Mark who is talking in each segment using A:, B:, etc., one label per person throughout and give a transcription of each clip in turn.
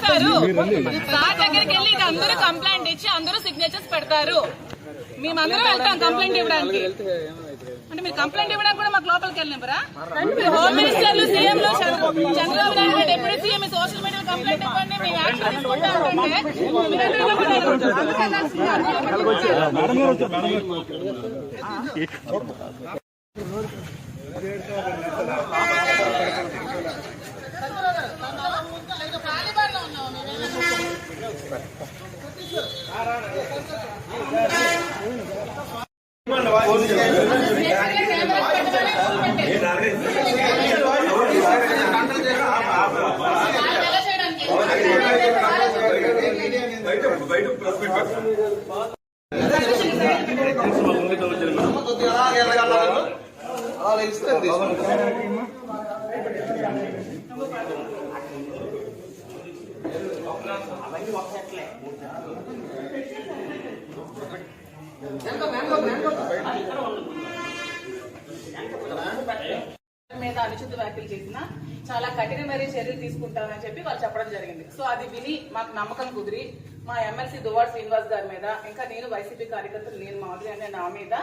A: చేస్తారు. సార్ దగ్గరికి వెళ్ళి అందరూ కంప్లైంట్ ఇచ్చి అందరూ సిగ్నేచర్స్ పెడతారు. మేమందరం వెళ్తాం కంప్లైంట్ ఇవ్వడానికి. అంటే మీరు కంప్లైంట్ ఇవ్వడానికి కూడా మాకు లోపలికి వెళ్ళినరా? హోమ్ మినిస్టర్లు, సీఎంలు, చంద్రబాబు నాయుడు గారు deputy CM social media complaint ఇవ్వండి, మేము యాక్షన్ తీసుకుంటాం. మీద అనుచిత వ్యాఖ్యలు చేసినా చాలా కఠినమైన చర్యలు తీసుకుంటామని చెప్పి వాళ్ళు చెప్పడం జరిగింది. సో అది విని మాకు నమ్మకం కుదిరి మా ఎమ్మెల్సీ దువ్వాడ శ్రీనివాస్ గారి మీద, ఇంకా నేను వైసీపీ కార్యకర్తలు నేను మాధురి అనే నా మీద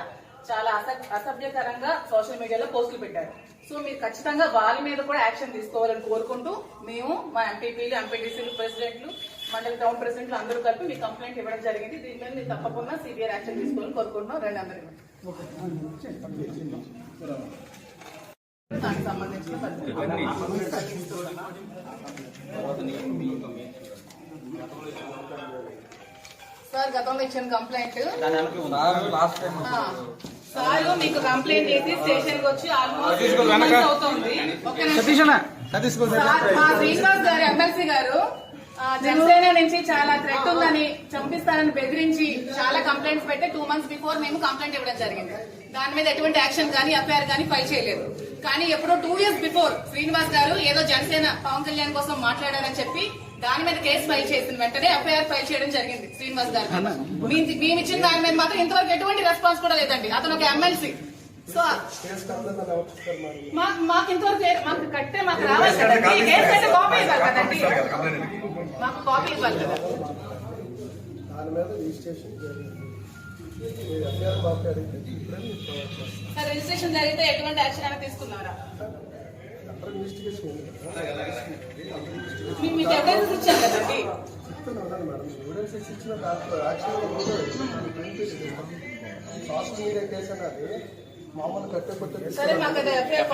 A: చాలా అసభ్యకరంగా సోషల్ మీడియాలో పోస్టులు పెట్టారు. సో మీరు ఖచ్చితంగా వాళ్ళ మీద కూడా యాక్షన్ తీసుకోవాలని కోరుకుంటూ మేము మా ఎంపీపీలు, ఎంపీటీసీలు, ప్రెసిడెంట్లు, మండల టౌన్ ప్రెసిడెంట్లు అందరూ కలిపి మీ కంప్లైంట్ ఇవ్వడం జరిగింది. దీని మీద మీరు తప్పకుండా సివియర్ యాక్షన్ తీసుకోవాలని కోరుకుంటున్నాం. రెండు అందరికీ దానికి సంబంధించిన సార్ గతంలో ఇచ్చిన కంప్లైంట్ సార్ మీకు కంప్లైంట్ చేసి స్టేషన్ కి వచ్చి ఆల్మోస్ట్ అవుతుంది. మా శ్రీనివాస్ గారు ఎమ్మెల్సీ గారు జనసేన నుంచి చాలా థ్రెట్ ఉందని, చంపిస్తారని బెదిరించి చాలా కంప్లైంట్స్ పెట్టి 2 months బిఫోర్ మేము కంప్లైంట్ ఇవ్వడం జరిగింది. దాని మీద ఎటువంటి యాక్షన్ కానీ ఎఫ్ఐఆర్ కానీ ఫైల్ చేయలేదు. కానీ ఎప్పుడో 2 years బిఫోర్ శ్రీనివాస్ గారు ఏదో జనసేన పవన్ కళ్యాణ్ కోసం మాట్లాడారని చెప్పి దాని మీద కేసు ఫైల్ చేసిన వెంటనే ఎఫ్ఐఆర్ ఫైల్ చేయడం జరిగింది శ్రీనివాస్ గారు. మేము ఇచ్చిన దాని మీద మాత్రం ఇంతవరకు ఎటువంటి రెస్పాన్స్ కూడా లేదండి. అతను ఒక ఎమ్మెల్సీ. సో మాకు ఇంతవరకు మాకు కట్టే మాకు రావాలి కదండి. కేసు అంటే కాపీ ఇవ్వాలి కదండి, మాకు కాపీ ఇవ్వాలి కదా. సార్ రిజిస్ట్రేషన్ జరిగితే ఎటువంటి యాక్షన్ అయినా తీసుకున్నారా? మీకు ఎవిడెన్స్ ఇచ్చారు కదండి.
B: సోషల్ మీడియా కేసు అనేది మామూలు కట్టె
A: సరే మాకు అది ఎఫ్ఐఆర్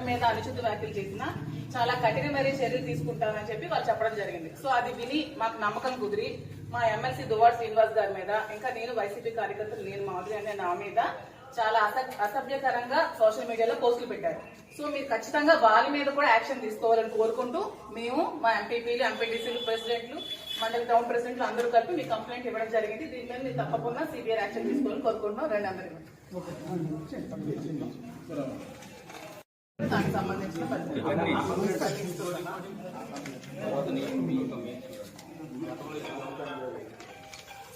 A: మీద అనుచిత వ్యాఖ్యలు చేసినా చాలా కఠినమైన చర్యలు తీసుకుంటామని చెప్పి వాళ్ళు చెప్పడం జరిగింది. సో అది విని మాకు నమ్మకం కుదిరి మా ఎమ్మెల్సీ దువ్వాడ శ్రీనివాస్ గారి మీద, ఇంకా నేను వైసీపీ కార్యకర్తలు నేను మాధురి అనే నా మీద చాలా అసభ్యకరంగా సోషల్ మీడియాలో పోస్టులు పెట్టారు. సో మీరు ఖచ్చితంగా వాళ్ళ మీద కూడా యాక్షన్ తీసుకోవాలని కోరుకుంటూ మేము మా ఎంపీపీలు, ఎంపీటీసీలు, ప్రెసిడెంట్లు, మండల టౌన్ ప్రెసిడెంట్లు అందరూ కలిపి మీ కంప్లైంట్ ఇవ్వడం జరిగింది. దీని మీద మీరు తప్పకుండా సివియర్ యాక్షన్ తీసుకోవాలని కోరుకుంటున్నాం. రెండు అందరికీ దానికి సంబంధించిన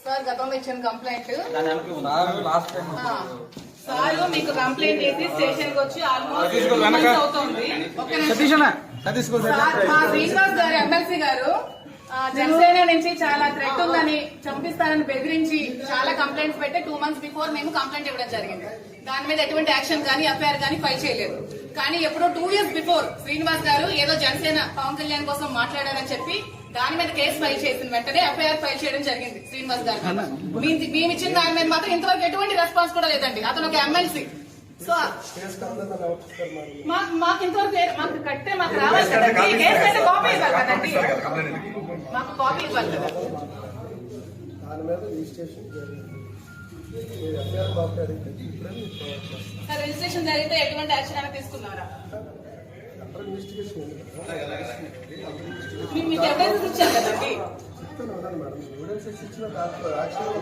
A: సార్ గతంలో ఇచ్చిన కంప్లైంట్ సార్ మీకు కంప్లైంట్ చేసి స్టేషన్ కి వచ్చి ఆల్మోస్ట్ అవుతుంది. మా శ్రీనివాస్ గారు ఎమ్మెల్సీ గారు జనసేన నుంచి చాలా థ్రెట్ ఉందని, చంపిస్తారని బెదిరించి చాలా కంప్లైంట్స్ పెట్టి 2 months బిఫోర్ మేము కంప్లైంట్ ఇవ్వడం జరిగింది. దాని మీద ఎటువంటి యాక్షన్ కానీ ఎఫ్ఐఆర్ కానీ ఫైల్ చేయలేదు. కానీ ఎప్పుడో 2 years బిఫోర్ శ్రీనివాస్ గారు ఏదో జనసేన పవన్ కళ్యాణ్ కోసం మాట్లాడారని చెప్పి దాని మీద కేసు ఫైల్ చేసిన వెంటనే ఎఫ్ఐఆర్ ఫైల్ చేయడం జరిగింది శ్రీనివాస్ గారు. మేము ఇచ్చిన దాని మీద మాత్రం ఇంతవరకు ఎటువంటి రెస్పాన్స్ కూడా లేదండి. అతను ఒక ఎమ్మెల్సీ. సో మాకు ఇంతవరకు మాకు కట్టే మాకు రావాలి కదండి. కేసు అంటే కాపీ ఇవ్వాలి కదండి, మాకు కాపీ ఇవ్వాలి కదా. సార్ రిజిస్ట్రేషన్ జరిగితే ఎటువంటి యాక్షన్ అయినా తీసుకున్నారా?
B: అండర్ ఇన్వెస్టిగేషన్ ఉంది కదా,
A: మీకు ఎవిడెన్స్ ఇచ్చాను కదండి.
B: చెప్తాను ఉన్నాను మేడం. ఎవిడెన్సెస్ ఇచ్చిన దాంట్లో యాక్చువల్గా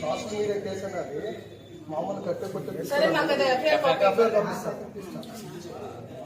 B: సోషల్ మీడియా కేసు అన్నది మామూలు కట్టె కొట్టే
A: సరే మాకు అది ఎఫ్ఐఆర్ కాపీ
B: పంపిస్తాను.